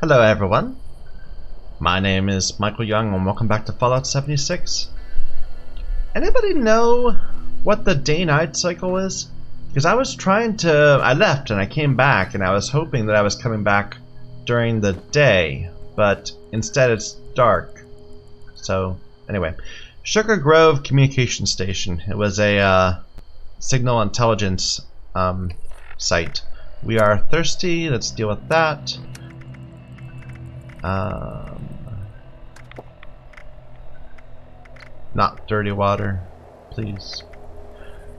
Hello everyone, my name is Michael Young and welcome back to Fallout 76. Anybody know what the day-night cycle is? Because I left and I came back and I was hoping that I was coming back during the day, but instead it's dark. So anyway, Sugar Grove Communication Station. It was a signal intelligence site. We are thirsty, let's deal with that. Not dirty water, please.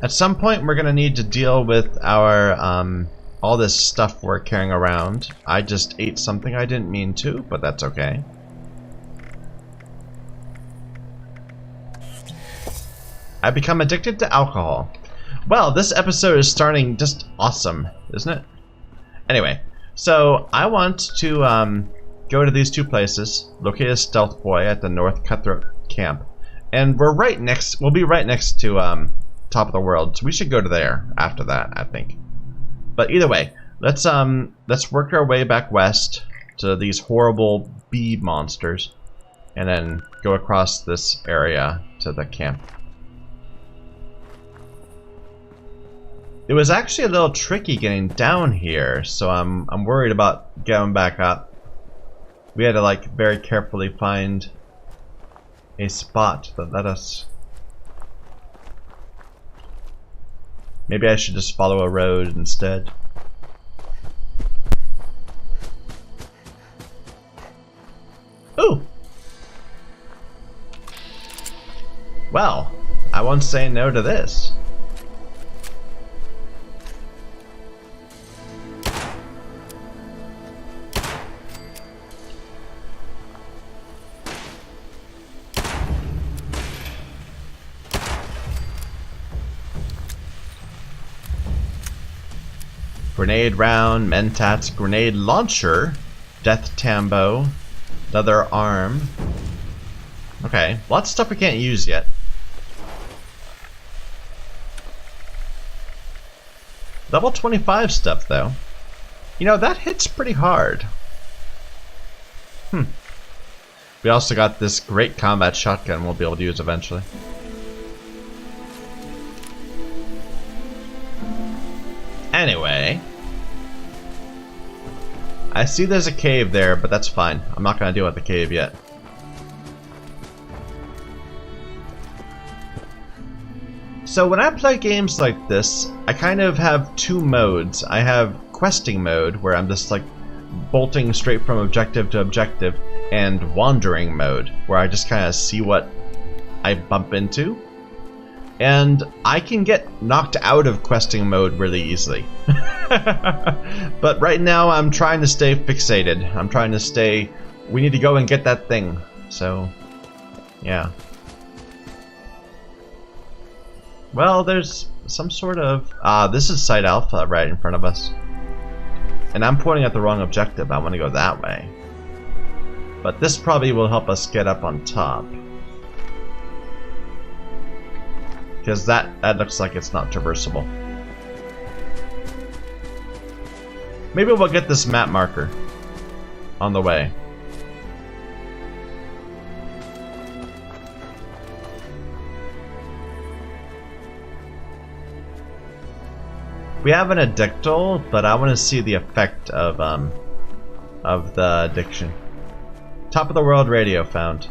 At some point we're gonna need to deal with our all this stuff we're carrying around. I just ate something I didn't mean to, but that's okay. I become addicted to alcohol. Well, this episode is starting just awesome, isn't it? Anyway, so I want to go to these two places, locate a stealth boy at the North Cutthroat camp, and we'll be right next to Top of the World, so we should go to there after that, I think. But either way, let's work our way back west to these horrible bee monsters, and then go across this area to the camp. It was actually a little tricky getting down here, so I'm worried about going back up. We had to like very carefully find a spot that let us. Maybe I should just follow a road instead. Ooh! Well, I won't say no to this. Grenade round, mentats, grenade launcher, death tambo, leather arm. Okay, lots of stuff we can't use yet. Level 25 stuff though. You know, that hits pretty hard. We also got this great combat shotgun we'll be able to use eventually. Anyway, I see there's a cave there, but that's fine. I'm not gonna deal with the cave yet. So when I play games like this, I kind of have two modes. I have questing mode, where I'm just like bolting straight from objective to objective, and wandering mode, where I just kind of see what I bump into. And I can get knocked out of questing mode really easily. But right now I'm trying to stay fixated. I'm trying to stay, we need to go and get that thing. So, yeah. Well, there's some sort of, this is Site Alpha right in front of us. And I'm pointing at the wrong objective. I want to go that way. But this probably will help us get up on top. Because that looks like it's not traversable. Maybe we'll get this map marker on the way. We have an addictal, but I want to see the effect of the addiction. Top of the World radio found.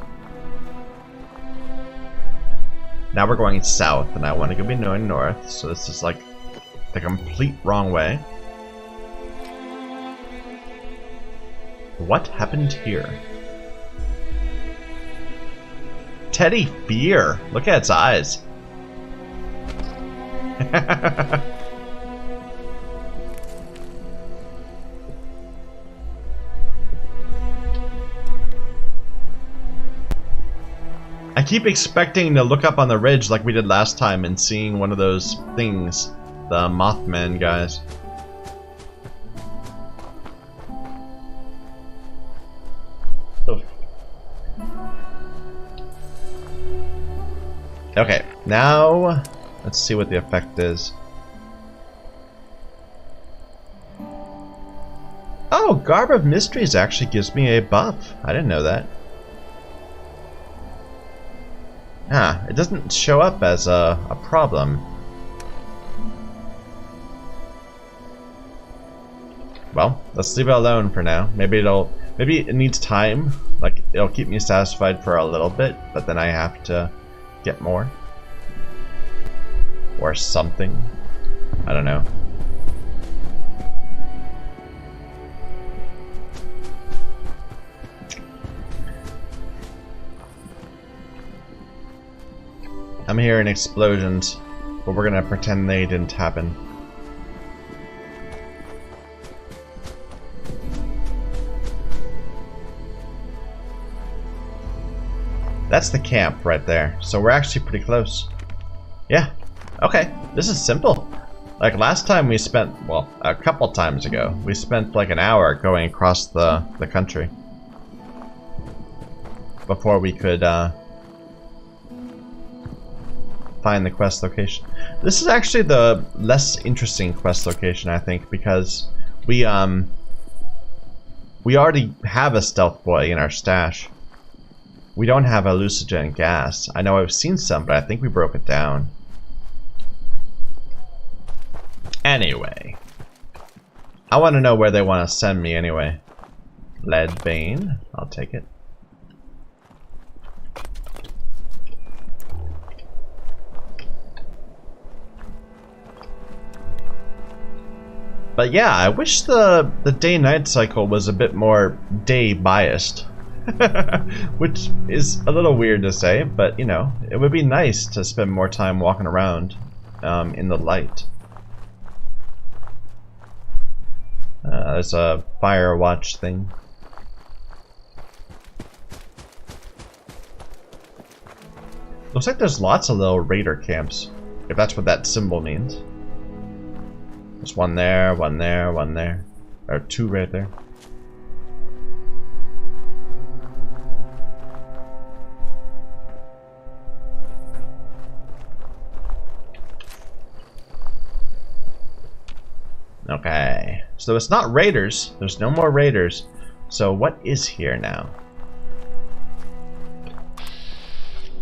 Now we're going south, and I want to be going north, so this is like the complete wrong way. What happened here? Teddy Fear! Look at its eyes. I keep expecting to look up on the ridge like we did last time and seeing one of those things, the Mothman guys. Oof. Okay, now let's see what the effect is. Oh, Oh, Garb of Mysteries actually gives me a buff. I didn't know that. Ah, it doesn't show up as a problem. Well, let's leave it alone for now. Maybe it needs time. Like, it'll keep me satisfied for a little bit, but then I have to get more. Or something. I don't know. I'm hearing explosions, but we're gonna pretend they didn't happen. That's the camp right there, so we're actually pretty close. Yeah, okay, this is simple. Like last time we spent, well, a couple times ago, we spent like an hour going across the country before we could find the quest location. This is actually the less interesting quest location, I think, because we already have a stealth boy in our stash. We don't have hallucinogen gas. I know I've seen some, but I think we broke it down. Anyway, I want to know where they want to send me anyway. Lead vein, I'll take it. But yeah, I wish the day-night cycle was a bit more day-biased. Which is a little weird to say, but you know, it would be nice to spend more time walking around in the light. There's a fire watch thing. Looks like there's lots of little raider camps, if that's what that symbol means. There's one there, one there, one there. There are two right there. Okay, so it's not raiders. There's no more raiders. So what is here now?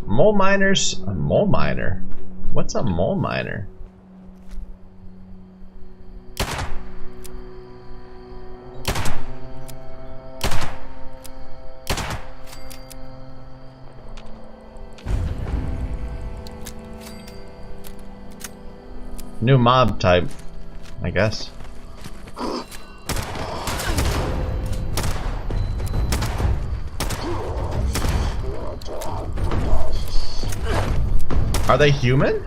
Mole miners. A mole miner? What's a mole miner? New mob type, I guess. Are they human?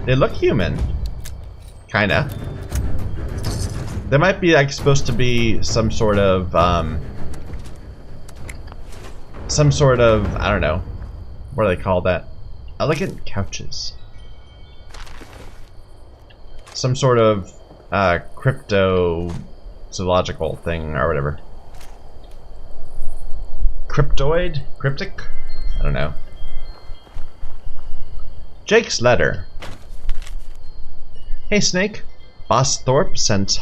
They look human. Kinda. They might be like supposed to be some sort of I don't know. What do they call that? Elegant couches. Some sort of crypto zoological thing or whatever. Cryptoid? Cryptic? I don't know. Jake's letter. Hey Snake, Boss Thorpe sent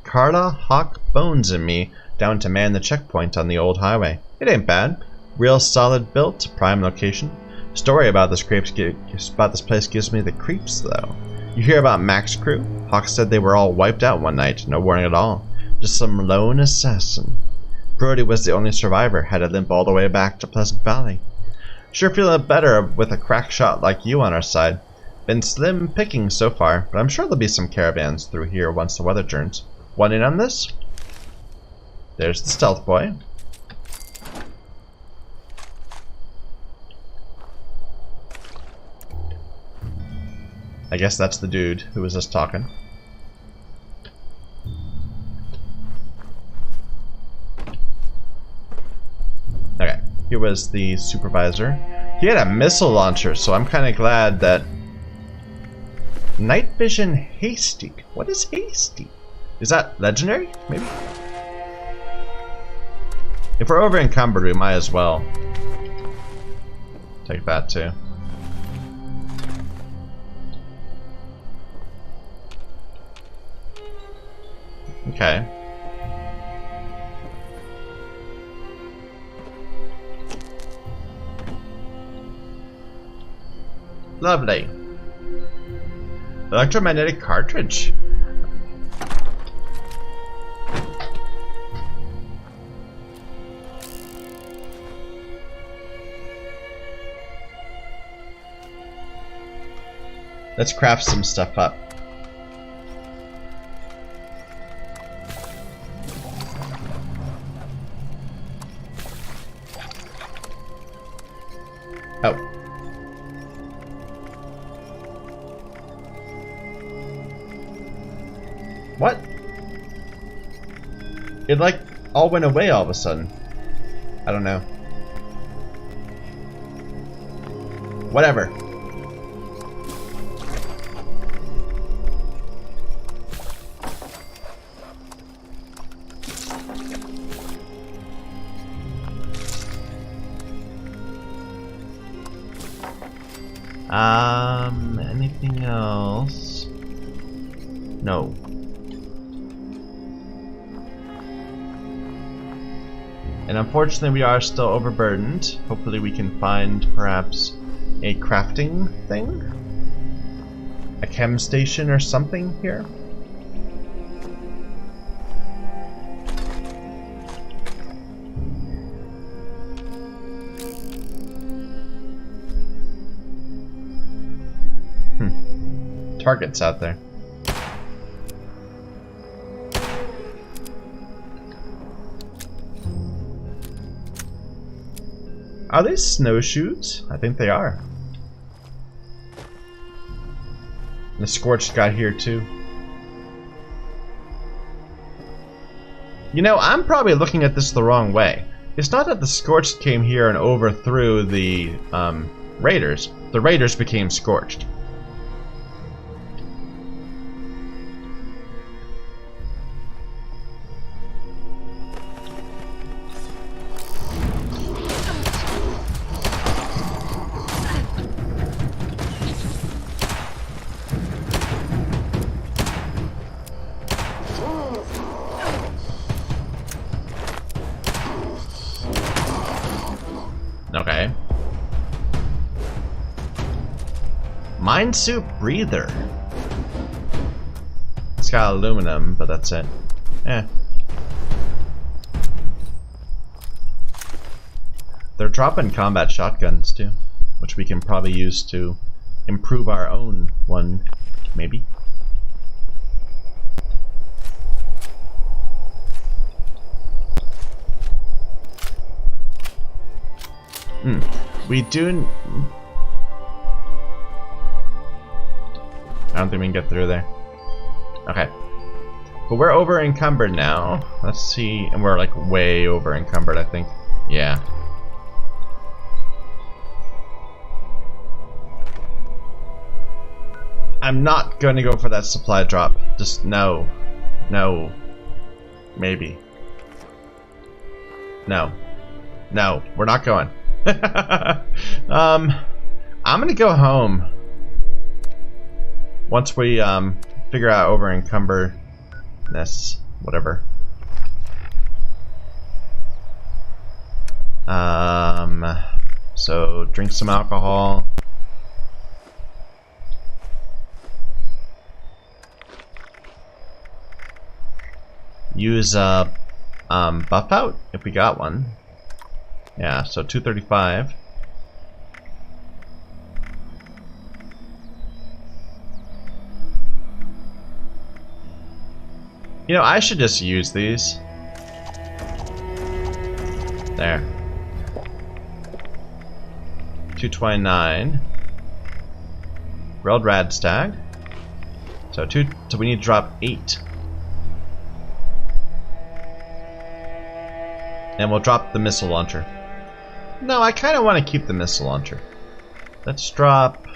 Carla, Hawk, Bones, and me down to man the checkpoint on the old highway. It ain't bad. Real solid built, prime location. Story about this place gives me the creeps though. You hear about Mac's crew? Hawk said they were all wiped out one night, no warning at all. Just some lone assassin. Brody was the only survivor, had to limp all the way back to Pleasant Valley. Sure feeling better with a crack shot like you on our side. Been slim picking so far, but I'm sure there'll be some caravans through here once the weather turns. Want in on this? There's the stealth boy. I guess that's the dude who was just talking. Okay, here was the supervisor. He had a missile launcher, so I'm kind of glad that... Night vision hasty. What is hasty? Is that legendary? Maybe? If we're over encumbered, we might as well take that too. Okay. Lovely. Electromagnetic cartridge. Let's craft some stuff up. Oh. What? It like all went away all of a sudden. I don't know. Whatever. Anything else? No. And unfortunately we are still overburdened. Hopefully we can find perhaps a crafting thing? A chem station or something here? Targets out there. Are they snowshoes? I think they are. And the Scorched got here too. You know, I'm probably looking at this the wrong way. It's not that the Scorched came here and overthrew the raiders. The raiders became Scorched. Okay. Mine suit breather. It's got aluminum, but that's it. Eh. They're dropping combat shotguns too, which we can probably use to improve our own one, maybe. We do. I don't think we can get through there. Okay. But we're over encumbered now. Let's see. And we're like way over encumbered, I think. Yeah. I'm not going to go for that supply drop. Just no. No. Maybe. No. No. We're not going. I'm gonna go home once we figure out over encumberness, whatever. So drink some alcohol. Use buff out if we got one. Yeah, so 235. You know, I should just use these. There. 229. Grilled radstag. So we need to drop 8. And we'll drop the missile launcher. No, I kind of want to keep the missile launcher. Let's drop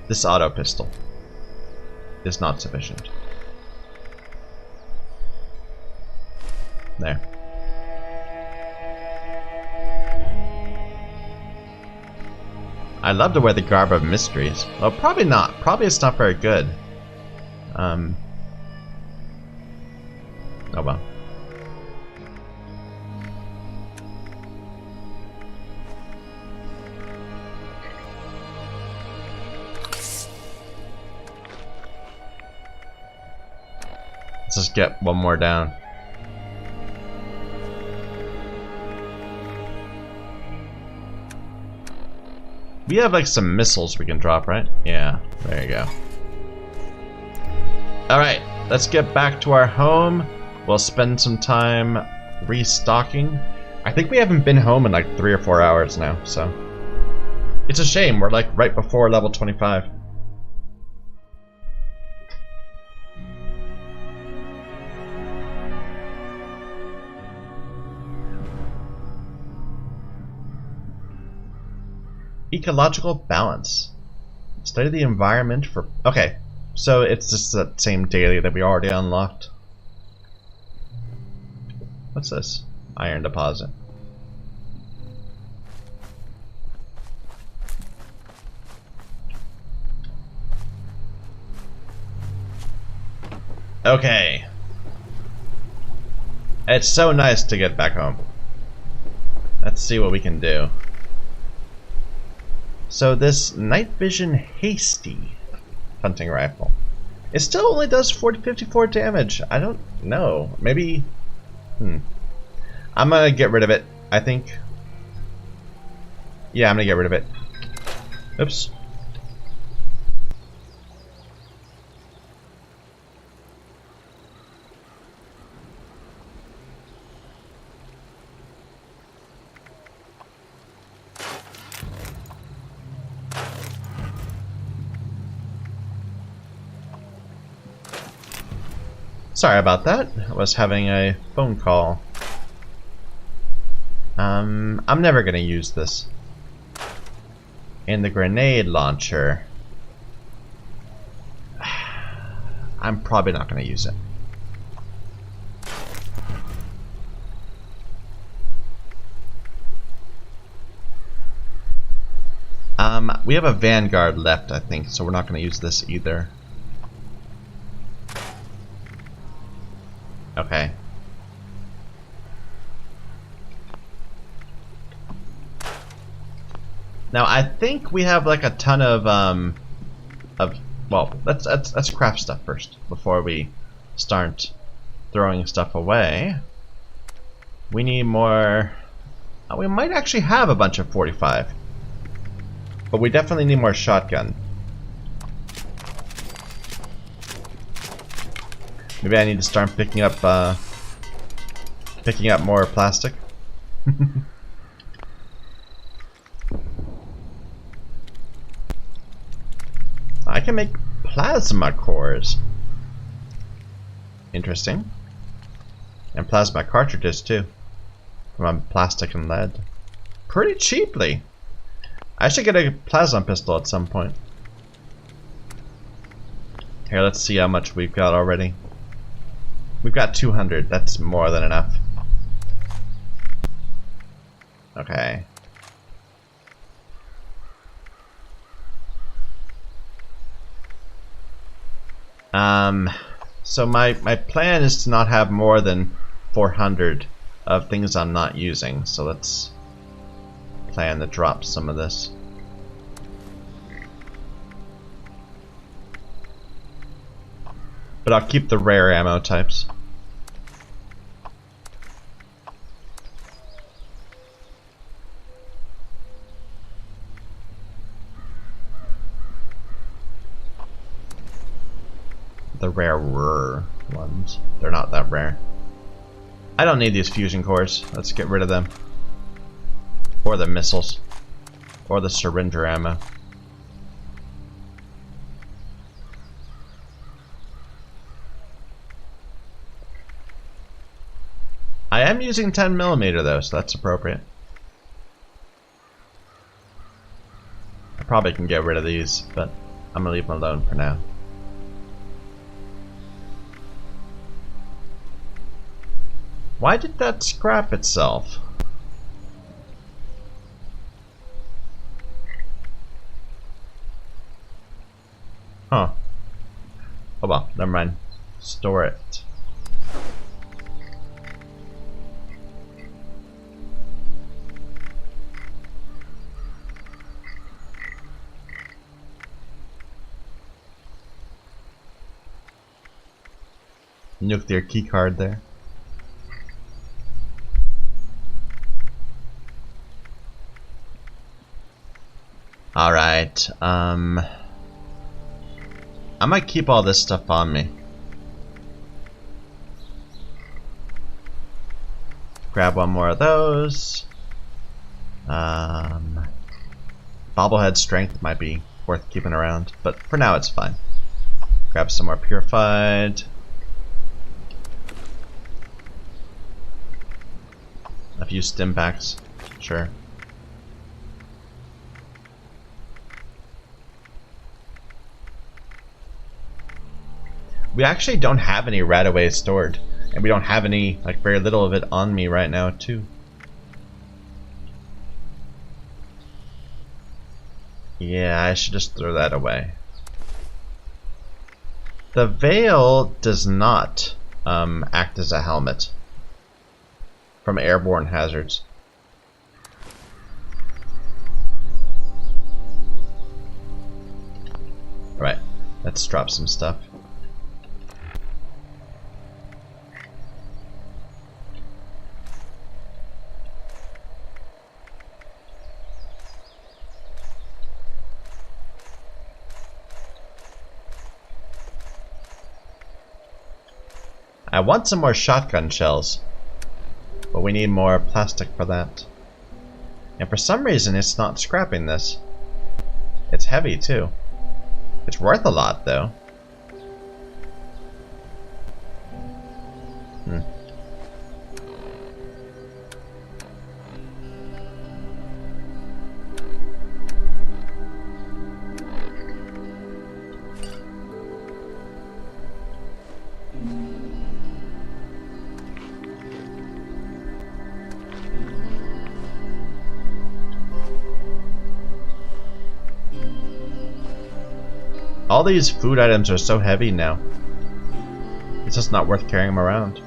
this auto pistol. Is not sufficient. There. I'd love to wear the garb of mysteries. Well, probably not. Probably it's not very good. Oh well. Let's just get one more down. We have like some missiles we can drop, right? Yeah, there you go. Alright, let's get back to our home. We'll spend some time restocking. I think we haven't been home in like 3 or 4 hours now, so. It's a shame, we're like right before level 25. Ecological balance. Study the environment for... Okay, so it's just that same daily that we already unlocked. What's this? Iron deposit. Okay. It's so nice to get back home. Let's see what we can do. So this night vision hasty hunting rifle. It still only does 54 damage. I don't know. Maybe... I'm gonna get rid of it, I think. Yeah, I'm gonna get rid of it. Oops. Sorry about that. I was having a phone call. I'm never gonna use this. And the grenade launcher. I'm probably not gonna use it. We have a Vanguard left, I think, so we're not gonna use this either. Okay. Now I think we have like a ton of well, let's craft stuff first before we start throwing stuff away. We need more. We might actually have a bunch of 45, but we definitely need more shotgun. Maybe I need to start picking up more plastic. I can make plasma cores. Interesting. And plasma cartridges too. From plastic and lead. Pretty cheaply. I should get a plasma pistol at some point. Here, let's see how much we've got already. We've got 200. That's more than enough. Okay. So my plan is to not have more than 400 of things I'm not using. So let's plan to drop some of this. But I'll keep the rare ammo types. The rarer ones. They're not that rare. I don't need these fusion cores. Let's get rid of them. Or the missiles. Or the syringer ammo. I am using 10mm though, so that's appropriate. I probably can get rid of these, but I'm gonna leave them alone for now. Why did that scrap itself? Huh. Oh well, never mind. Store it. nuclear key card there. Alright, I might keep all this stuff on me. Grab one more of those. Bobblehead strength might be worth keeping around, but for now it's fine. Grab some more purified. A few stim packs, sure. We actually don't have any RadAway stored, and we don't have any, like, very little of it on me right now too. Yeah, I should just throw that away. The veil does not act as a helmet from airborne hazards. Alright, let's drop some stuff. I want some more shotgun shells, but we need more plastic for that. And for some reason it's not scrapping this. It's heavy too. It's worth a lot though. All these food items are so heavy now. It's just not worth carrying them around.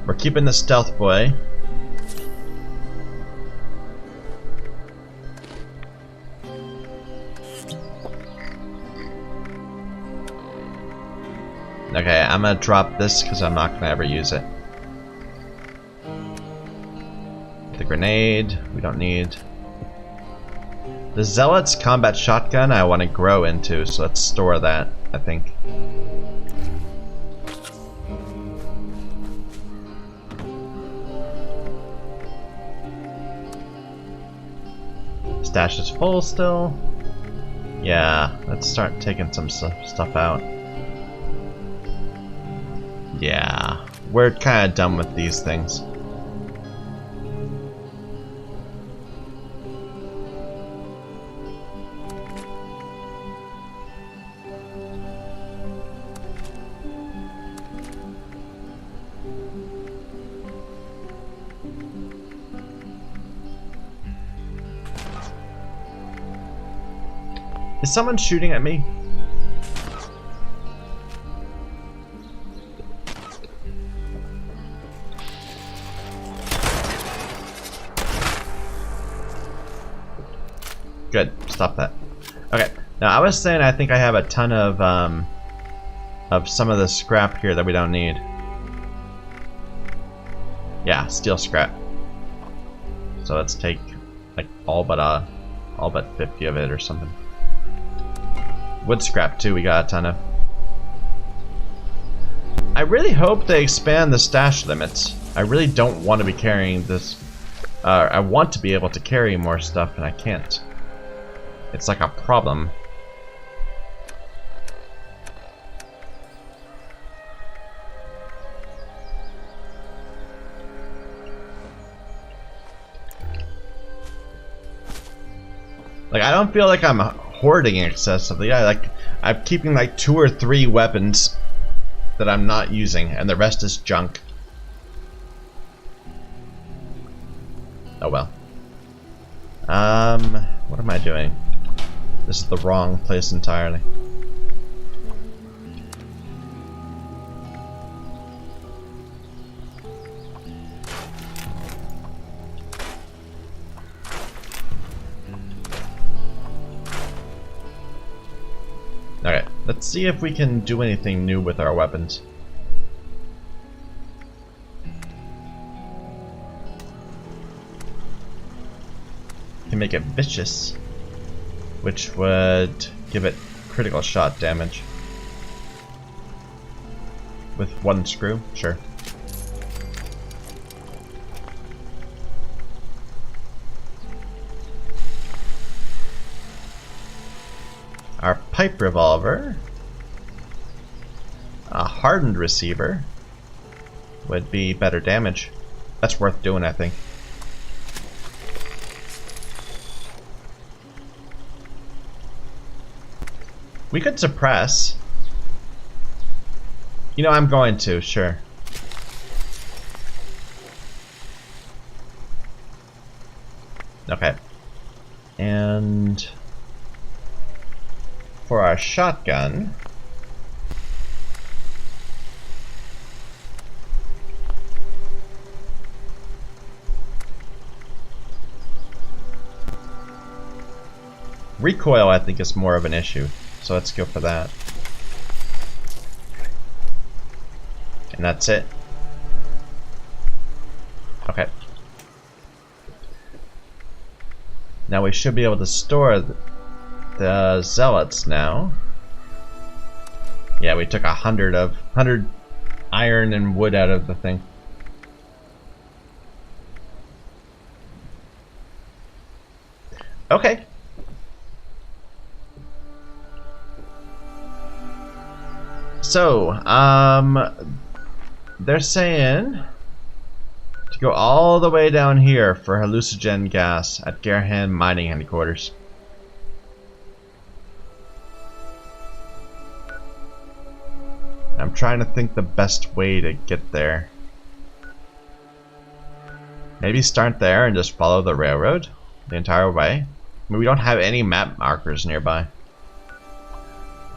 We're keeping the stealth boy. Okay, I'm gonna drop this because I'm not gonna ever use it. The grenade, we don't need. The Zealot's combat shotgun I want to grow into, so let's store that, I think. Stash is full still. Yeah, let's start taking some stuff out. Yeah, we're kind of done with these things. Is someone shooting at me? Good, stop that. Okay, now I was saying I think I have a ton of some of the scrap here that we don't need. Yeah, steel scrap. So let's take like all but 50 of it or something. Wood scrap too, we got a ton of. I really hope they expand the stash limits. I really don't want to be carrying this. I want to be able to carry more stuff and I can't. It's like a problem. Like, I don't feel like I'm hoarding excessively. I'm keeping like 2 or 3 weapons that I'm not using, and the rest is junk. Oh well. What am I doing? This is the wrong place entirely. Let's see if we can do anything new with our weapons. Can make it vicious, which would give it critical shot damage. With one screw, sure. Our pipe revolver, a hardened receiver, would be better damage. That's worth doing, I think. We could suppress. You know, I'm going to, sure. Okay. And for our shotgun, recoil I think is more of an issue, so let's go for that. And that's it. Okay. Now we should be able to store the zealots now. Yeah, we took 100 iron and wood out of the thing. Okay. So, they're saying to go all the way down here for hallucinogen gas at Garrahan mining headquarters. I'm trying to think the best way to get there. Maybe start there and just follow the railroad the entire way. I mean, we don't have any map markers nearby.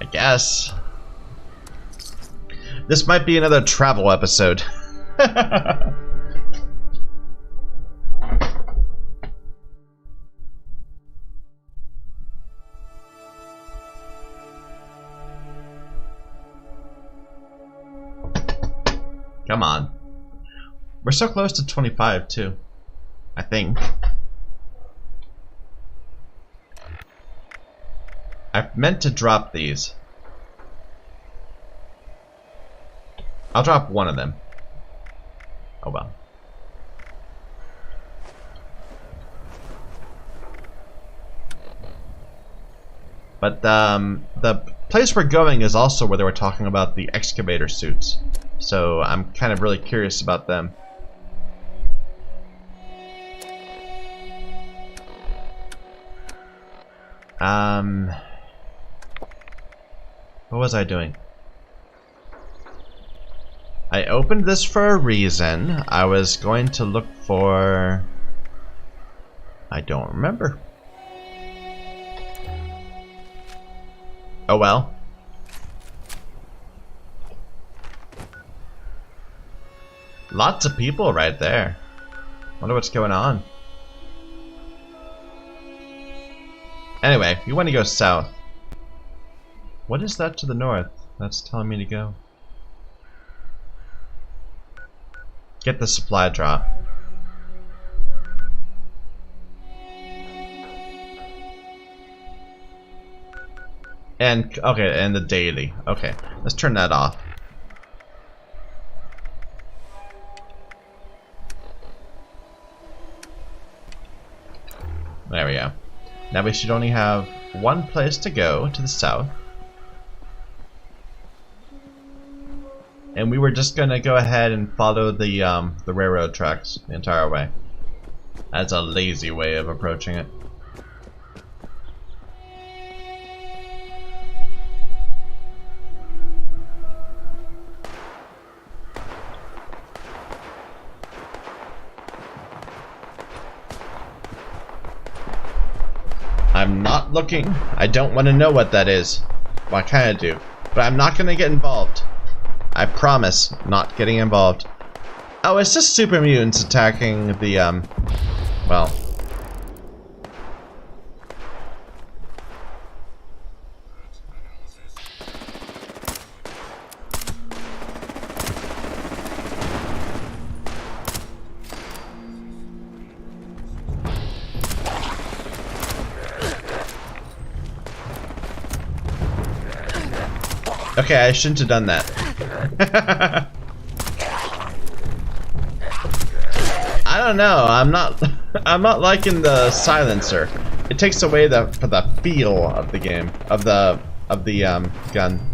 I guess. This might be another travel episode. Come on. We're so close to 25 too, I think. I meant to drop these. I'll drop one of them. Oh well. But the place we're going is also where they were talking about the excavator suits. So I'm kind of really curious about them. What was I doing? I opened this for a reason. I was going to look for... I don't remember. Oh well. Lots of people right there. Wonder what's going on. Anyway, we want to go south. What is that to the north? That's telling me to go. Get the supply drop. And, okay, and the daily. Okay, let's turn that off. There we go. Now we should only have one place to go to the south. And we were just gonna go ahead and follow the railroad tracks the entire way. That's a lazy way of approaching it. I'm not looking. I don't want to know what that is. Well, I kind of do. But I'm not going to get involved. I promise not getting involved. Oh, it's just super mutants attacking the, well. Okay, I shouldn't have done that. I don't know. I'm not liking the silencer. It takes away the feel of the game, of the gun.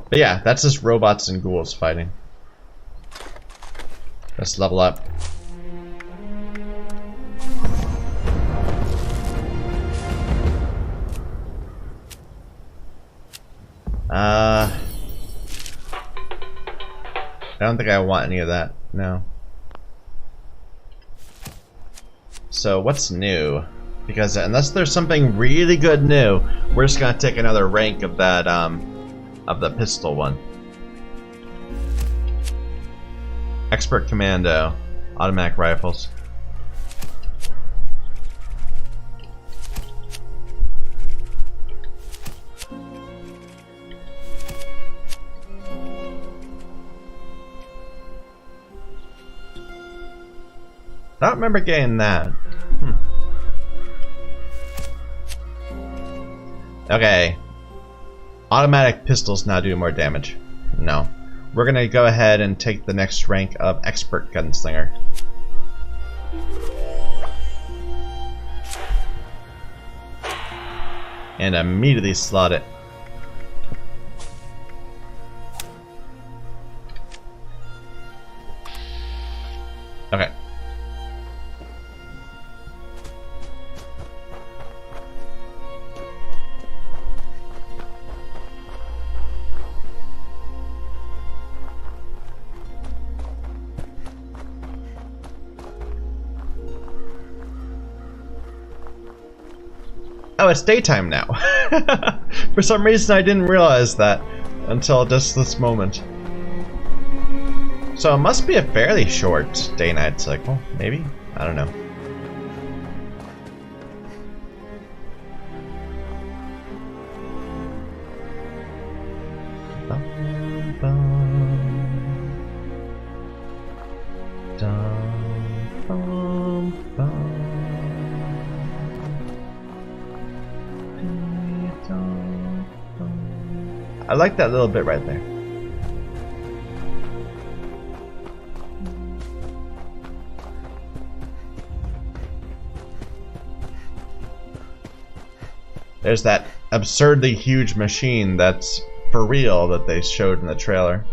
But yeah, that's just robots and ghouls fighting. Let's level up. I don't think I want any of that. No. So what's new? Because unless there's something really good new, we're just gonna take another rank of that of the pistol one. Expert Commando, automatic rifles. I don't remember getting that. Okay. Automatic pistols now do more damage. No. We're gonna go ahead and take the next rank of Expert Gunslinger. And immediately slot it. Okay. Oh, it's daytime now. For some reason I didn't realize that until just this moment. So it must be a fairly short day-night cycle, maybe? I don't know. I like that little bit right there. There's that absurdly huge machine that's for real that they showed in the trailer.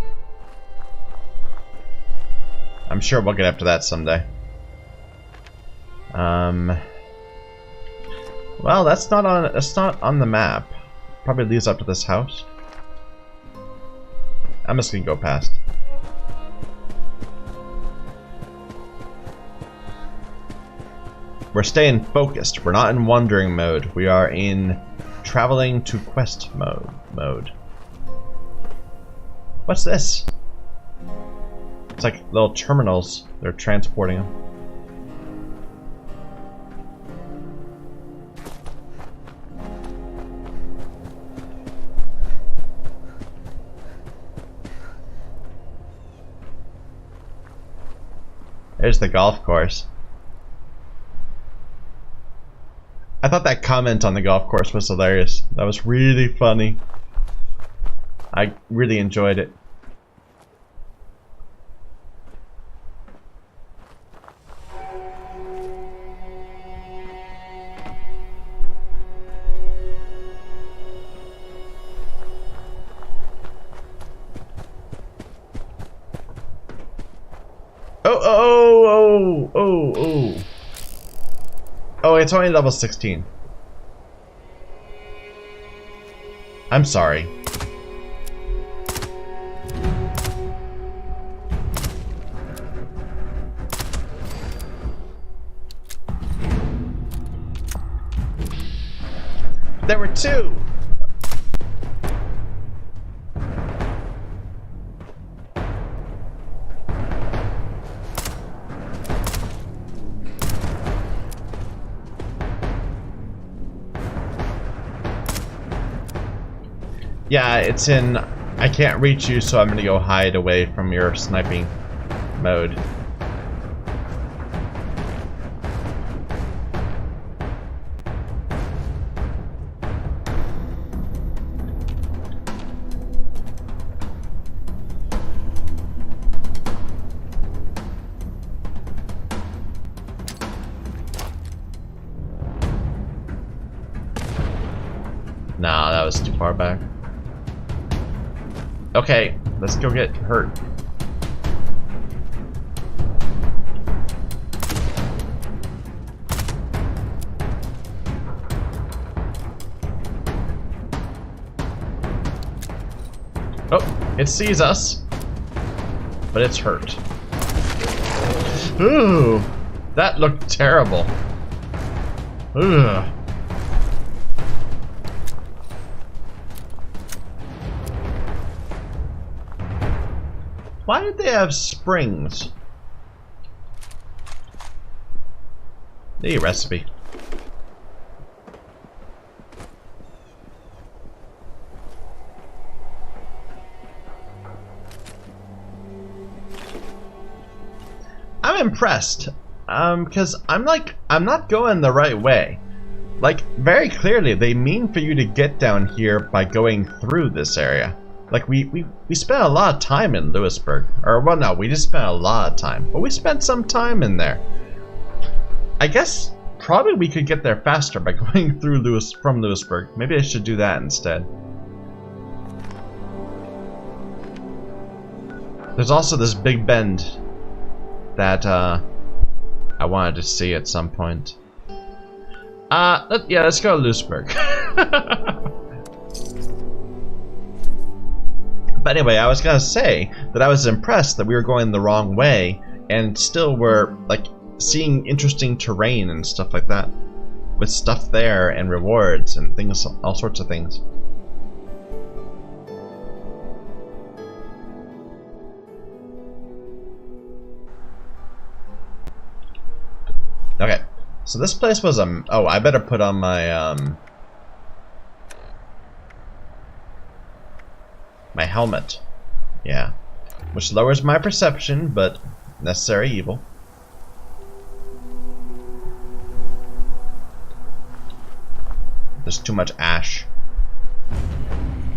I'm sure we'll get up to that someday. Well, that's not on the map. Probably leads up to this house. I'm just gonna go past. We're staying focused. We're not in wandering mode. We are in traveling to quest mode. What's this? It's like little terminals. They're transporting them. There's the golf course. I thought that comment on the golf course was hilarious. That was really funny. I really enjoyed it. Oh, it's only level 16. I'm sorry. There were two! Yeah, it's in... I can't reach you, so I'm gonna go hide away from your sniping mode. Nah, that was too far back. Okay, let's go get hurt. Oh, it sees us, but it's hurt. Ooh, that looked terrible. Ugh. Why did they have springs? The recipe. I'm impressed, because I'm not going the right way. Like, very clearly, they mean for you to get down here by going through this area. Like, we spent a lot of time in Lewisburg. Or, well, no, we just spent a lot of time. But we spent some time in there. I guess probably we could get there faster by going through from Lewisburg. Maybe I should do that instead. There's also this big bend that I wanted to see at some point. Yeah, let's go to Lewisburg. But anyway, I was gonna say that I was impressed that we were going the wrong way and still were like seeing interesting terrain and stuff like that, with stuff there and rewards and things, all sorts of things. Okay, so this place was oh, I better put on my my helmet. Yeah. Which lowers my perception, but necessary evil. There's too much ash.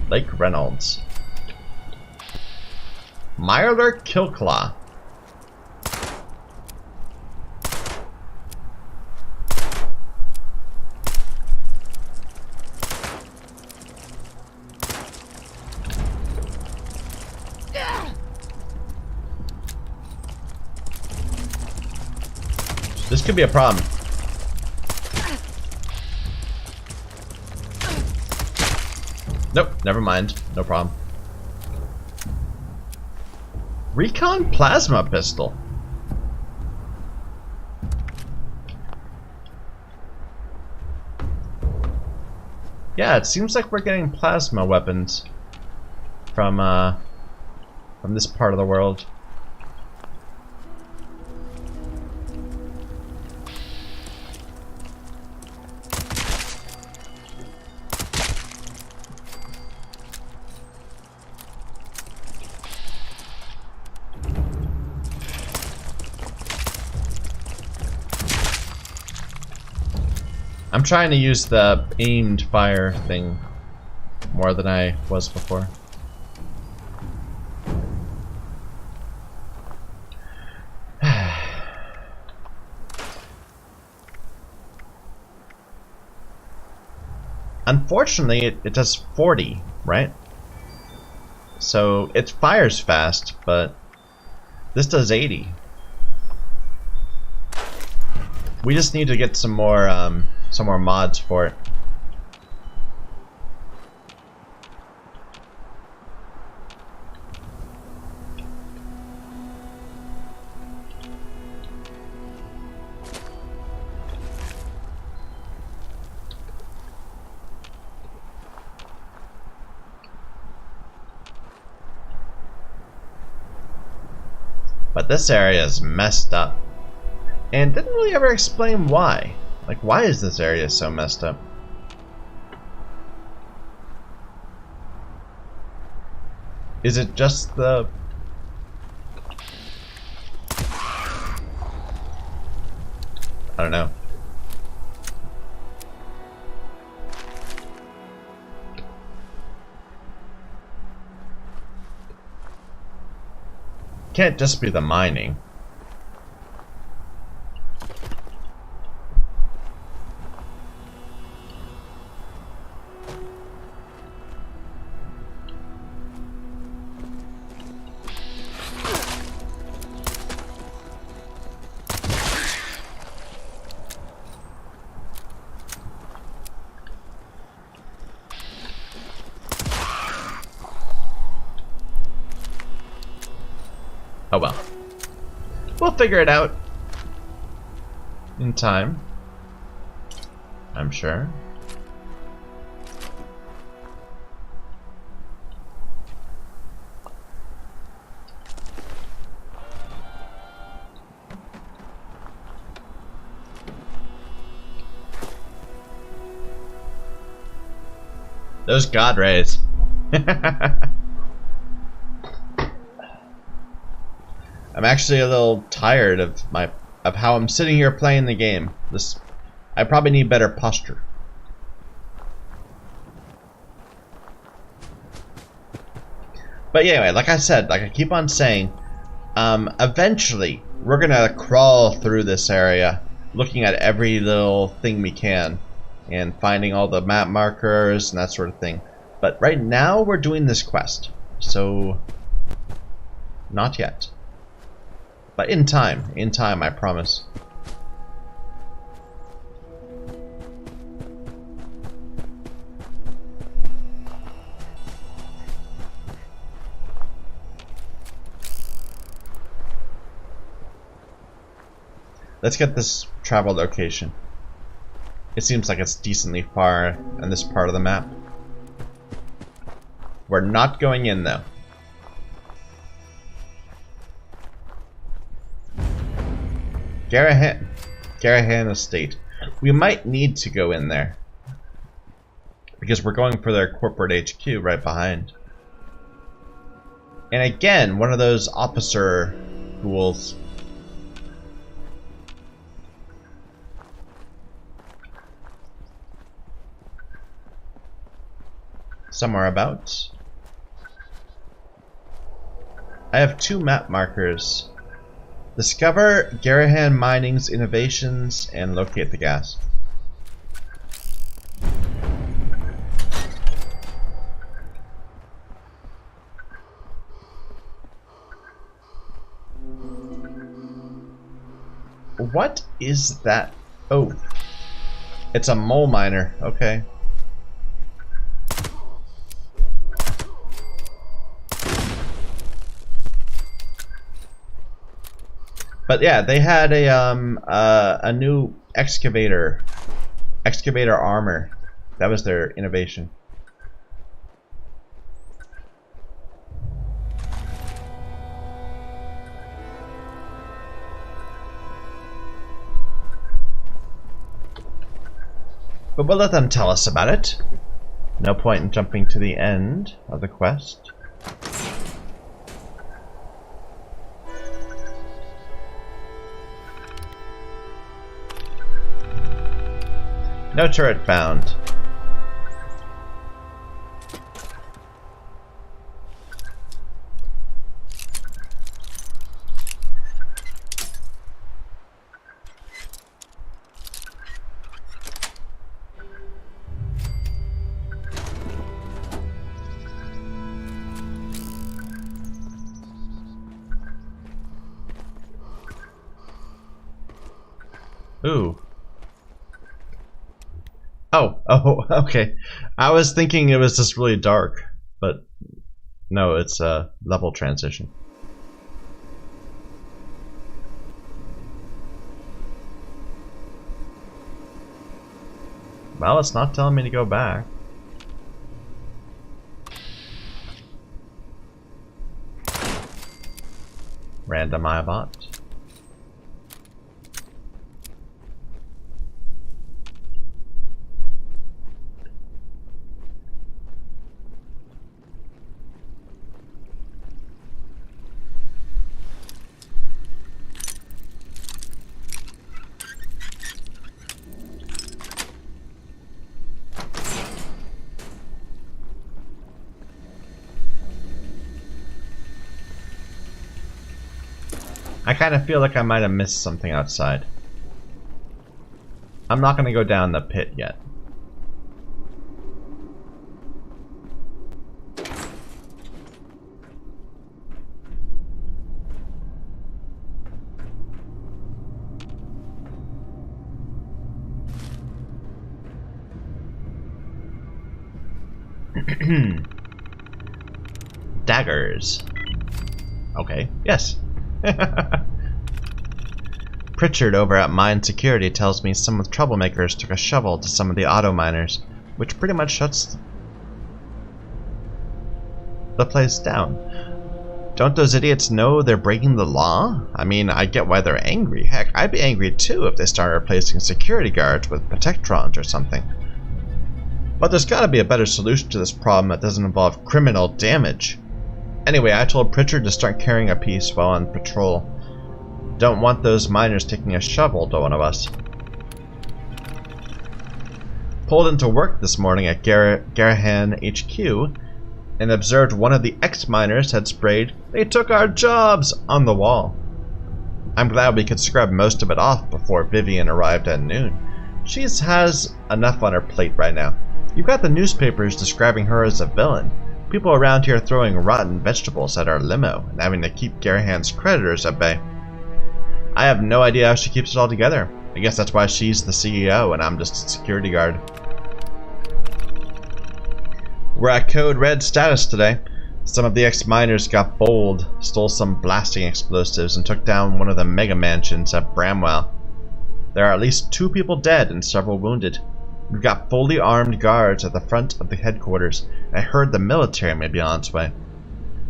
Lake Reynolds. Mirelurk Killclaw. This could be a problem. Nope, never mind. No problem. Recon Plasma Pistol. Yeah, it seems like we're getting plasma weapons from this part of the world. I'm trying to use the aimed fire thing more than I was before. Unfortunately, it does 40, right? So it fires fast, but this does 80. We just need to get some more mods for it. But this area is messed up. And didn't really ever explain why. Like, why is this area so messed up? Is it just the... I don't know. Can't just be the mining. Oh well. We'll figure it out in time, I'm sure. Those god rays. I'm actually a little tired of how I'm sitting here playing the game. I probably need better posture. But anyway, like I said, like I keep on saying, eventually we're gonna crawl through this area, looking at every little thing we can, and finding all the map markers and that sort of thing. But right now we're doing this quest, so not yet. But in time, I promise. Let's get this travel location. It seems like it's decently far in this part of the map. We're not going in though. Garrahan Estate. We might need to go in there because we're going for their corporate HQ right behind. And again, one of those officer ghouls. Somewhere about. I have 2 map markers. Discover Garrahan Mining's innovations and locate the gas. What is that? Oh, it's a mole miner. Okay. But yeah, they had a new excavator armor. That was their innovation. But we'll let them tell us about it. No point in jumping to the end of the quest. No turret found. Ooh. Oh, okay. I was thinking it was just really dark, but no, it's a level transition. Well, it's not telling me to go back. Random iBot. I kind of feel like I might have missed something outside. I'm not going to go down the pit yet. Daggers. Okay, yes. Pritchard over at Mine Security tells me some of the troublemakers took a shovel to some of the auto miners, which pretty much shuts the place down. Don't those idiots know they're breaking the law? I mean, I get why they're angry. Heck, I'd be angry too if they started replacing security guards with protectrons or something. But there's gotta be a better solution to this problem that doesn't involve criminal damage. Anyway, I told Pritchard to start carrying a piece while on patrol. Don't want those miners taking a shovel to one of us. Pulled into work this morning at Garrahan HQ and observed one of the ex-miners had sprayed "They took our jobs" on the wall. I'm glad we could scrub most of it off before Vivian arrived at noon. She has enough on her plate right now. You've got the newspapers describing her as a villain. People around here throwing rotten vegetables at our limo and having to keep Garrahan's creditors at bay. I have no idea how she keeps it all together. I guess that's why she's the CEO and I'm just a security guard. We're at Code Red status today. Some of the ex-miners got bold, stole some blasting explosives, and took down one of the mega mansions at Bramwell. There are at least 2 people dead and several wounded. We've got fully armed guards at the front of the headquarters, and I heard the military may be on its way.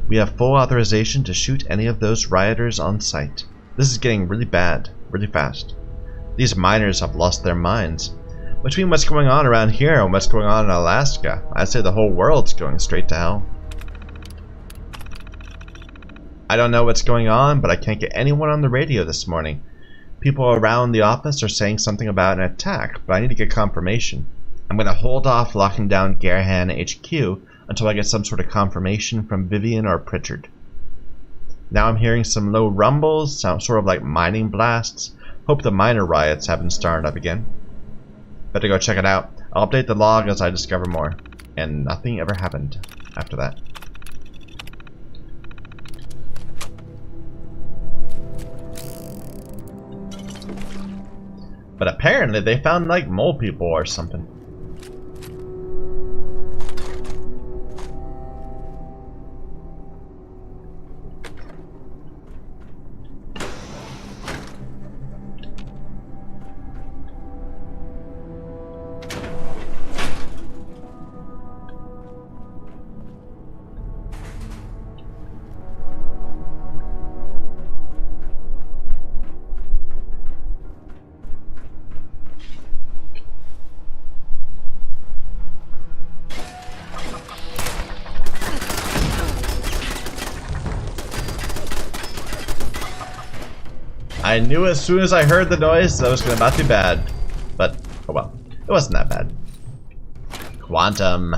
We have full authorization to shoot any of those rioters on sight. This is getting really bad, really fast. These miners have lost their minds. Between what's going on around here and what's going on in Alaska, I'd say the whole world's going straight to hell. I don't know what's going on, but I can't get anyone on the radio this morning. People around the office are saying something about an attack, but I need to get confirmation. I'm going to hold off locking down Garrahan HQ until I get some sort of confirmation from Vivian or Pritchard. Now I'm hearing some low rumbles, sound sort of like mining blasts. Hope the miner riots haven't started up again. Better go check it out. I'll update the log as I discover more. And nothing ever happened after that. But apparently they found like mole people or something. I knew as soon as I heard the noise that it was going to not be bad. But, oh well. It wasn't that bad. Quantum.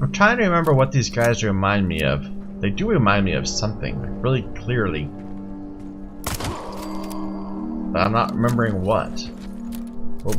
I'm trying to remember what these guys remind me of. They do remind me of something, like really clearly. But I'm not remembering what. Oh.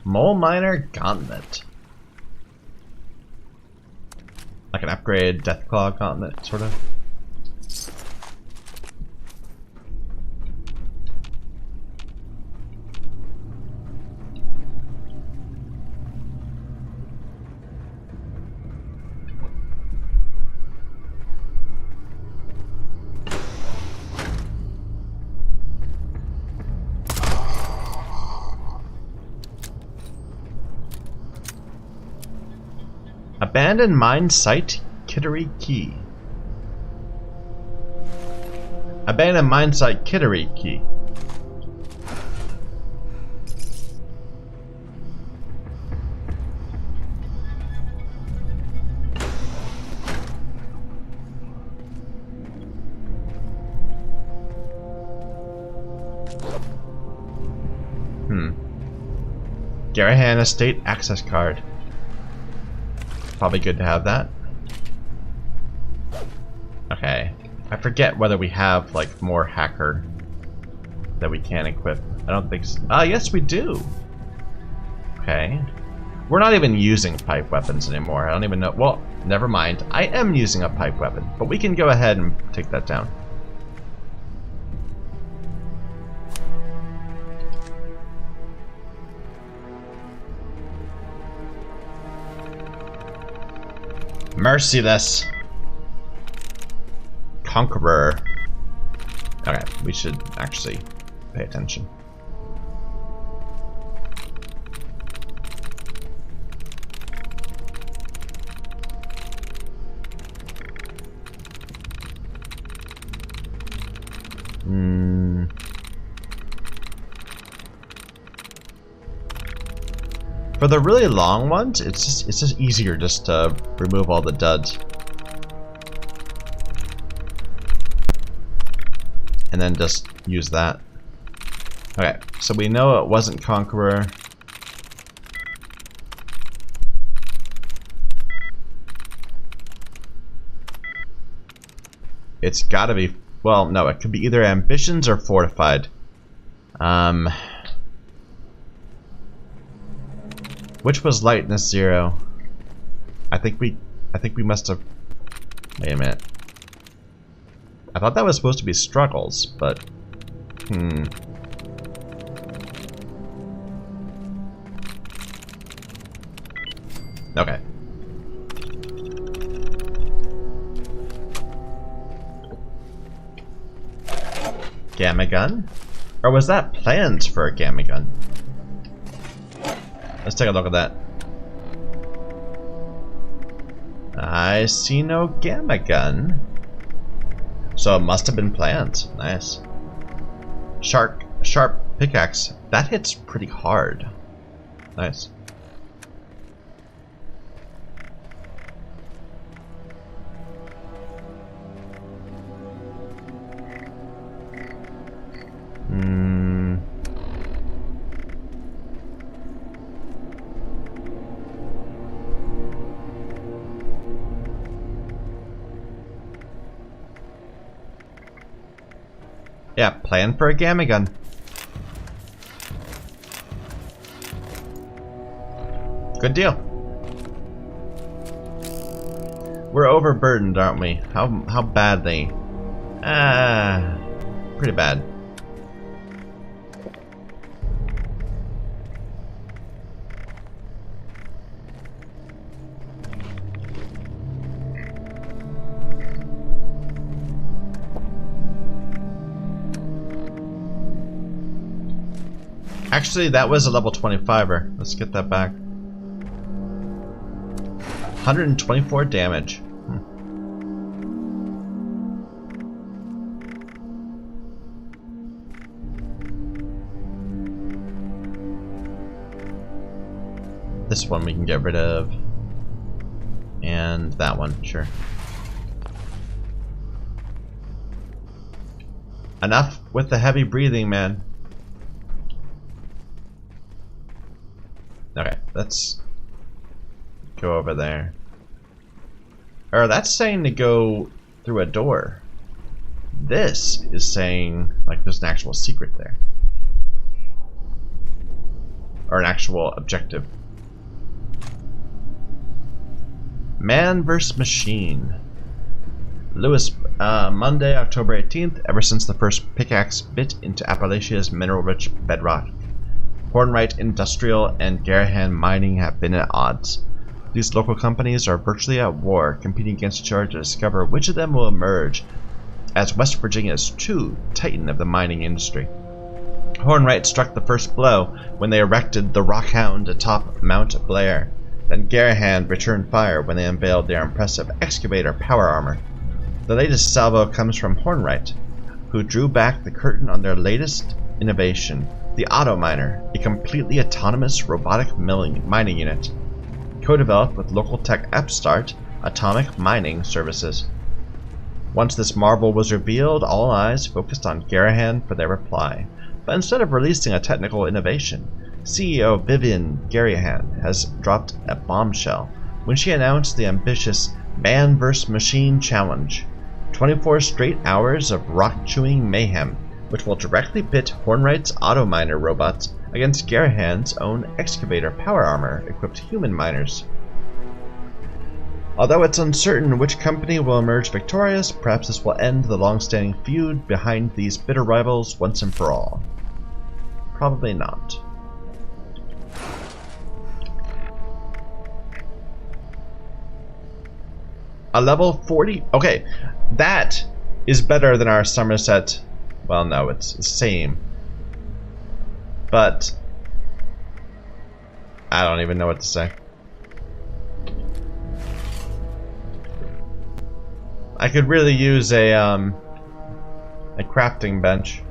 Mole Miner Gauntlet. Like an upgraded Deathclaw Gauntlet, sort of. Abandoned mine site, Kittery Key. Abandoned mine site, Kittery Key. Garrahan Estate access card. Probably good to have that. Okay. I forget whether we have like more hacker that we can equip. I don't think so. Yes we do. Okay. We're not even using pipe weapons anymore. I don't even know. Well, never mind. I am using a pipe weapon, but we can go ahead and take that down. Merciless Conqueror. Okay, we should actually pay attention. For the really long ones, it's just easier just to remove all the duds. And then just use that. Okay, so we know it wasn't Conqueror. It's gotta be, well, no, it could be either ambitions or fortified. Which was lightness 0? I think we must have. Wait a minute. I thought that was supposed to be struggles, but Okay. Gamma gun? Or was that plans for a gamma gun? Let's take a look at that. I see no gamma gun. So it must have been planned. Nice. Sharp pickaxe. That hits pretty hard. Nice. Yeah, plan for a gamma gun. Good deal. We're overburdened, aren't we? How badly? Pretty bad. Actually, that was a level 25er. Let's get that back. 124 damage. This one we can get rid of. And that one, sure. Enough with the heavy breathing, man. Okay, let's go over there. Or that's saying to go through a door. This is saying like there's an actual secret there. Or an actual objective. Man vs. Machine. Lewis, Monday, October 18th. Ever since the first pickaxe bit into Appalachia's mineral-rich bedrock, Hornwright Industrial and Garrahan Mining have been at odds. These local companies are virtually at war, competing against each other to discover which of them will emerge as West Virginia's true titan of the mining industry. Hornwright struck the first blow when they erected the Rockhound atop Mount Blair. Then Garrahan returned fire when they unveiled their impressive excavator power armor. The latest salvo comes from Hornwright, who drew back the curtain on their latest innovation, the Auto Miner, a completely autonomous robotic mining unit, co-developed with local tech upstart Atomic Mining Services. Once this marvel was revealed, all eyes focused on Garrahan for their reply. But instead of releasing a technical innovation, CEO Vivian Garrahan has dropped a bombshell when she announced the ambitious Man vs. Machine Challenge. 24 straight hours of rock-chewing mayhem, which will directly pit Hornwright's Auto Miner robots against Garrahan's own excavator power armor-equipped human miners. Although it's uncertain which company will emerge victorious, perhaps this will end the long-standing feud behind these bitter rivals once and for all. Probably not. A level 40? Okay, that is better than our Somerset. Well, no, it's the same. But I don't even know what to say. I could really use a crafting bench.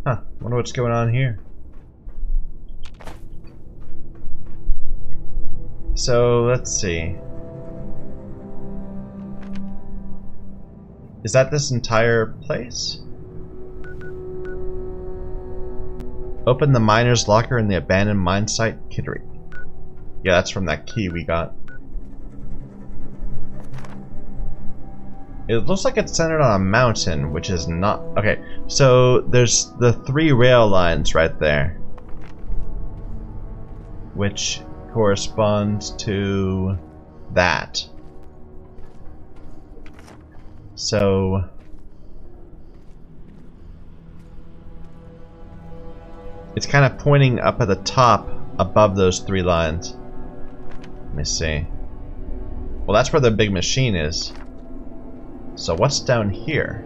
Huh, wonder what's going on here. So, let's see. Is that this entire place? Open the miner's locker in the abandoned mine site, Kittery. Yeah, that's from that key we got. It looks like it's centered on a mountain, which is not... Okay, so there's the 3 rail lines right there, which corresponds to that. So... it's kind of pointing up at the top above those 3 lines. Let me see. Well, that's where the big machine is. So what's down here?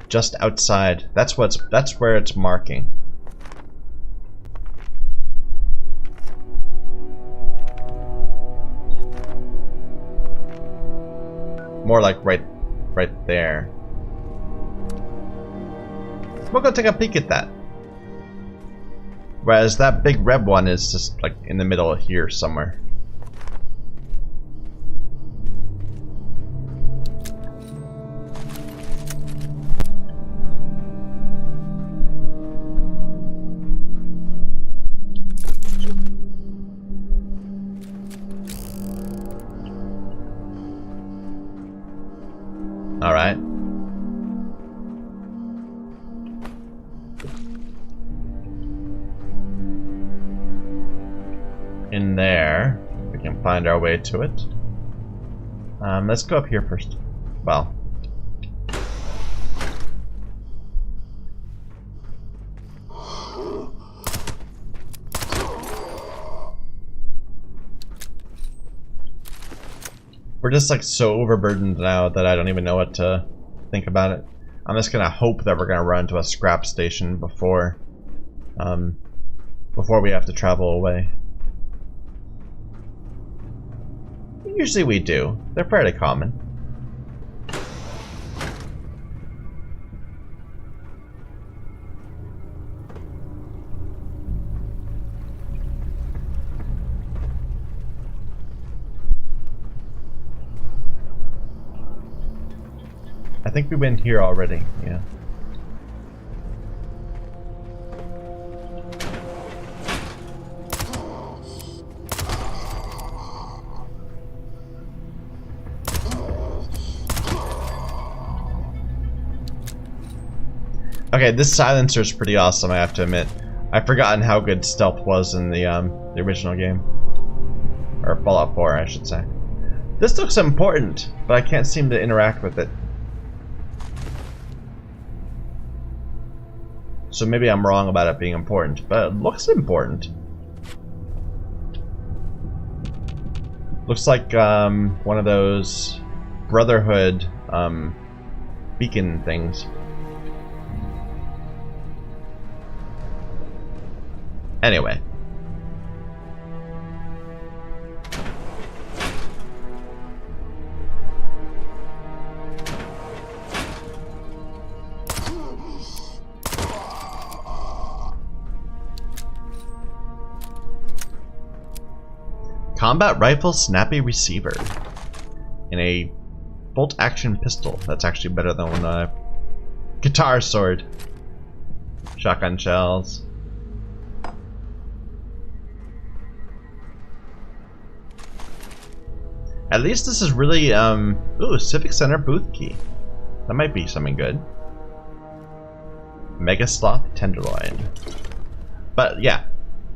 Just outside. That's where it's marking. More like right there. We'll go take a peek at that. Whereas that big red one is just like in the middle here somewhere. All right. In there, we can find our way to it. Let's go up here first. Well, we're just like so overburdened now that I don't even know what to think about it. I'm just gonna hope that we're gonna run into a scrap station before we have to travel away. Usually we do. They're fairly common. I think we've been here already, yeah. Okay, this silencer is pretty awesome, I have to admit. I've forgotten how good stealth was in the the original game. Or Fallout 4, I should say. This looks important, but I can't seem to interact with it. So maybe I'm wrong about it being important, but it looks important. Looks like one of those Brotherhood beacon things. Anyway. Combat rifle snappy receiver. And a bolt action pistol. That's actually better than a guitar sword. Shotgun shells. At least this is really, ooh, Civic Center booth key. That might be something good. Mega Sloth Tenderloin. But yeah,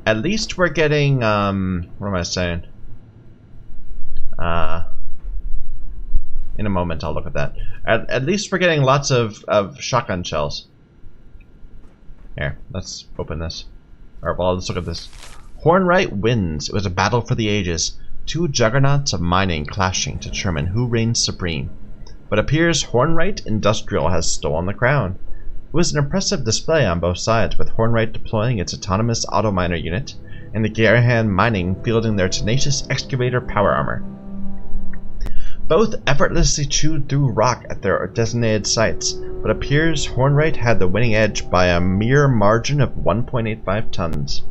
at least we're getting, what am I saying? In a moment I'll look at that. At least we're getting lots of shotgun shells. Here, let's open this. Or, well, let's look at this. Hornwright wins. It was a battle for the ages. Two juggernauts of mining clashing to determine who reigns supreme. But appears Hornwright Industrial has stolen the crown. It was an impressive display on both sides, with Hornwright deploying its autonomous auto-miner unit, and the Garrahan mining fielding their tenacious excavator power armor. Both effortlessly chewed through rock at their designated sites, but appears Hornwright had the winning edge by a mere margin of 1.85 tons.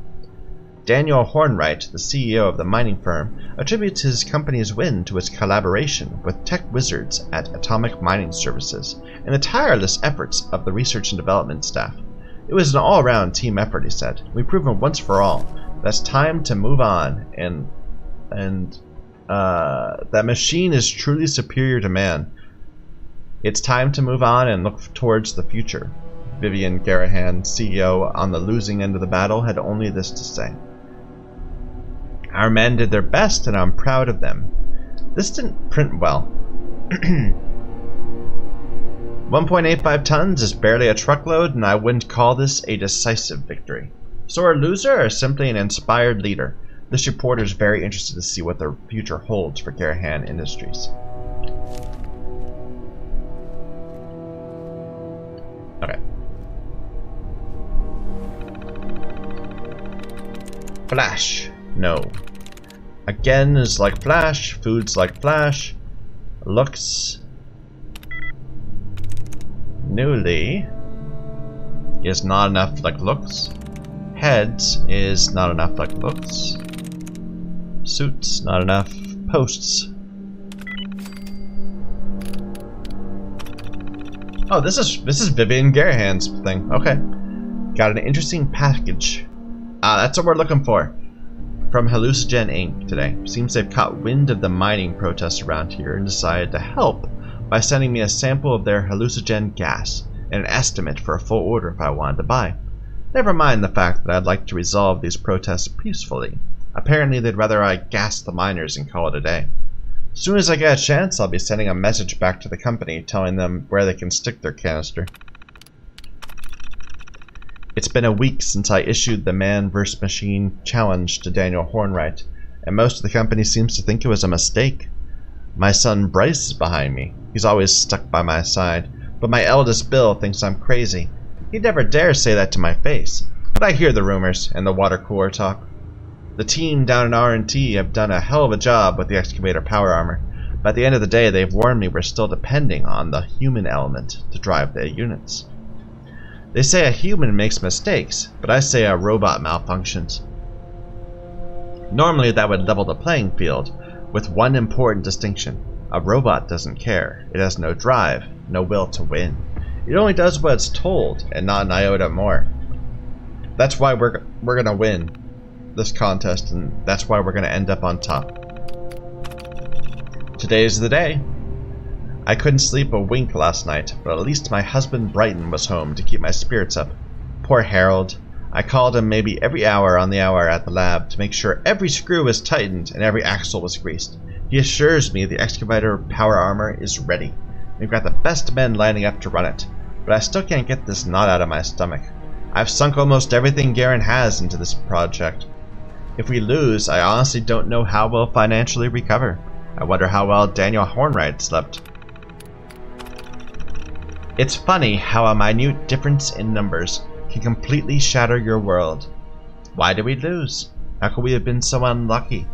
Daniel Hornwright, the CEO of the mining firm, attributes his company's win to its collaboration with tech wizards at Atomic Mining Services and the tireless efforts of the research and development staff. It was an all-around team effort, he said. We've proven once for all that's time to move on, and that machine is truly superior to man. It's time to move on and look towards the future. Vivian Garrahan, CEO on the losing end of the battle, had only this to say. Our men did their best and I'm proud of them. This didn't print well. 1.85 tons is barely a truckload, and I wouldn't call this a decisive victory. Sore loser or simply an inspired leader? This reporter is very interested to see what the future holds for Garrahan Industries. Okay. Flash. No. Again is like Flash. Food's like Flash. Looks newly is not enough like looks. Heads is not enough like looks. Suits not enough. Posts. Oh, this is Vivian Garrahan's thing. Okay. Got an interesting package. That's what we're looking for. From Hallucinogen Inc. today. Seems they've caught wind of the mining protests around here and decided to help by sending me a sample of their hallucinogen gas and an estimate for a full order if I wanted to buy. Never mind the fact that I'd like to resolve these protests peacefully. Apparently they'd rather I gas the miners and call it a day. As soon as I get a chance, I'll be sending a message back to the company telling them where they can stick their canister. It's been a week since I issued the man vs. machine challenge to Daniel Hornwright, and most of the company seems to think it was a mistake. My son Bryce is behind me. He's always stuck by my side, but my eldest Bill thinks I'm crazy. He'd never dare say that to my face, but I hear the rumors and the water cooler talk. The team down in R&T have done a hell of a job with the excavator power armor, but at the end of the day they've warned me we're still depending on the human element to drive the units. They say a human makes mistakes, but I say a robot malfunctions. Normally that would level the playing field, with one important distinction. A robot doesn't care. It has no drive, no will to win. It only does what it's told, and not an iota more. That's why we're gonna win this contest, and that's why we're gonna end up on top. Today's the day. I couldn't sleep a wink last night, but at least my husband Brighton was home to keep my spirits up. Poor Harold. I called him maybe every hour on the hour at the lab to make sure every screw was tightened and every axle was greased. He assures me the excavator power armor is ready. We've got the best men lining up to run it, but I still can't get this knot out of my stomach. I've sunk almost everything Garrahan has into this project. If we lose, I honestly don't know how we'll financially recover. I wonder how well Daniel Hornwright slept. It's funny how a minute difference in numbers can completely shatter your world. Why did we lose? How could we have been so unlucky?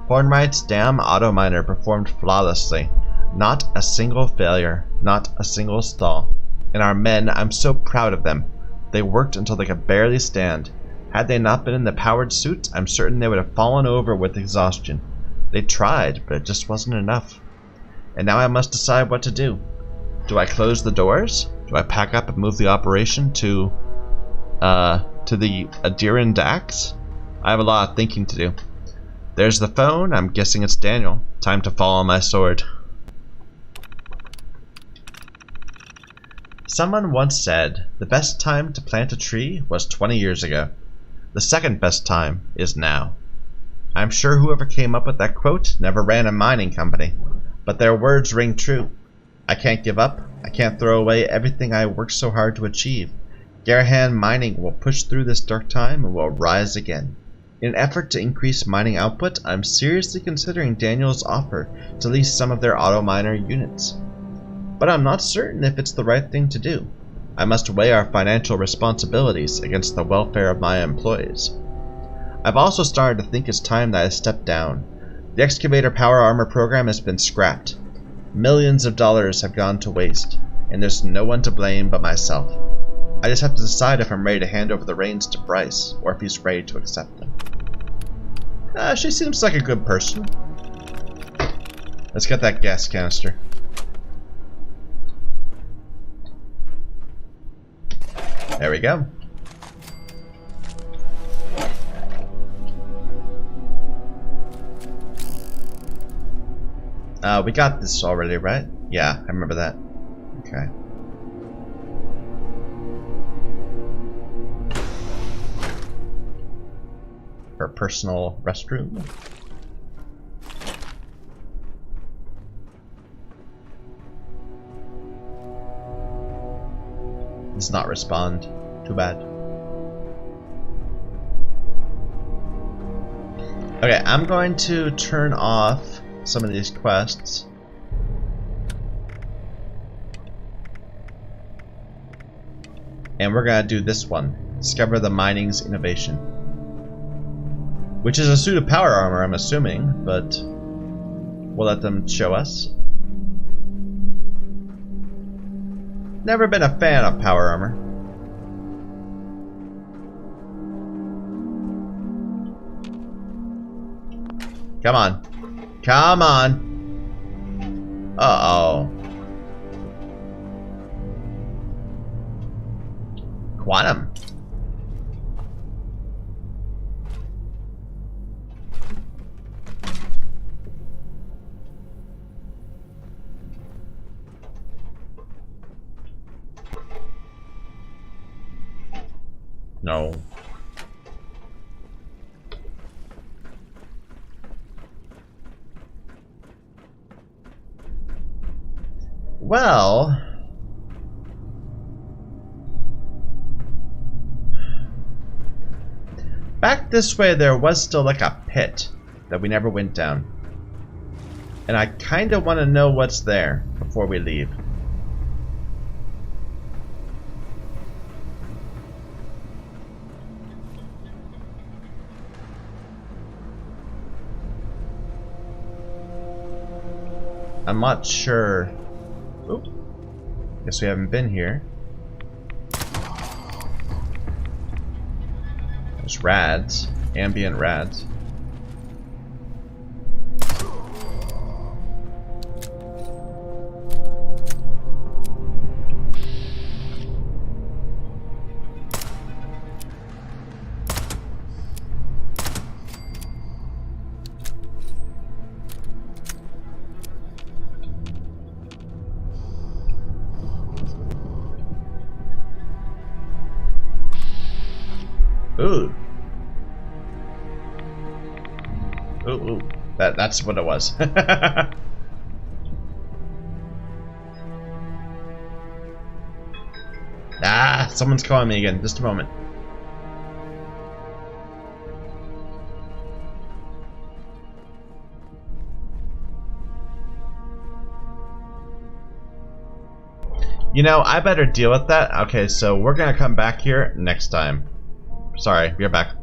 Hornwright's damn auto miner performed flawlessly. Not a single failure, not a single stall. And our men, I'm so proud of them. They worked until they could barely stand. Had they not been in the powered suits, I'm certain they would have fallen over with exhaustion. They tried, but it just wasn't enough. And now I must decide what to do. Do I close the doors? Do I pack up and move the operation to the Adirondacks? I have a lot of thinking to do. There's the phone. I'm guessing it's Daniel. Time to fall on my sword. Someone once said, the best time to plant a tree was 20 years ago. The second best time is now. I'm sure whoever came up with that quote never ran a mining company, but their words ring true. I can't give up. I can't throw away everything I worked so hard to achieve. Garrahan mining will push through this dark time and will rise again. In an effort to increase mining output, I'm seriously considering Daniel's offer to lease some of their auto miner units. But I'm not certain if it's the right thing to do. I must weigh our financial responsibilities against the welfare of my employees. I've also started to think it's time that I step down. The excavator power armor program has been scrapped. Millions of dollars have gone to waste, and there's no one to blame but myself. I just have to decide if I'm ready to hand over the reins to Bryce, or if he's ready to accept them. She seems like a good person. Let's get that gas canister. There we go. We got this already, right? Yeah, I remember that. Okay. Her personal restroom. Does not respond. Too bad. Okay, I'm going to turn off some of these quests. And we're gonna do this one. Discover the mining's innovation. Which is a suit of power armor, I'm assuming, but we'll let them show us. Never been a fan of power armor. Come on. Come on. Uh-oh. Quantum. No. Well, back this way there was still like a pit that we never went down. And I kind of want to know what's there before we leave. I'm not sure. Oop. Guess we haven't been here. There's rads. Ambient rads. Ooh. Ooh. That's what it was. Ah, someone's calling me again. Just a moment. You know, I better deal with that. Okay, so we're gonna come back here next time. Sorry, we're back.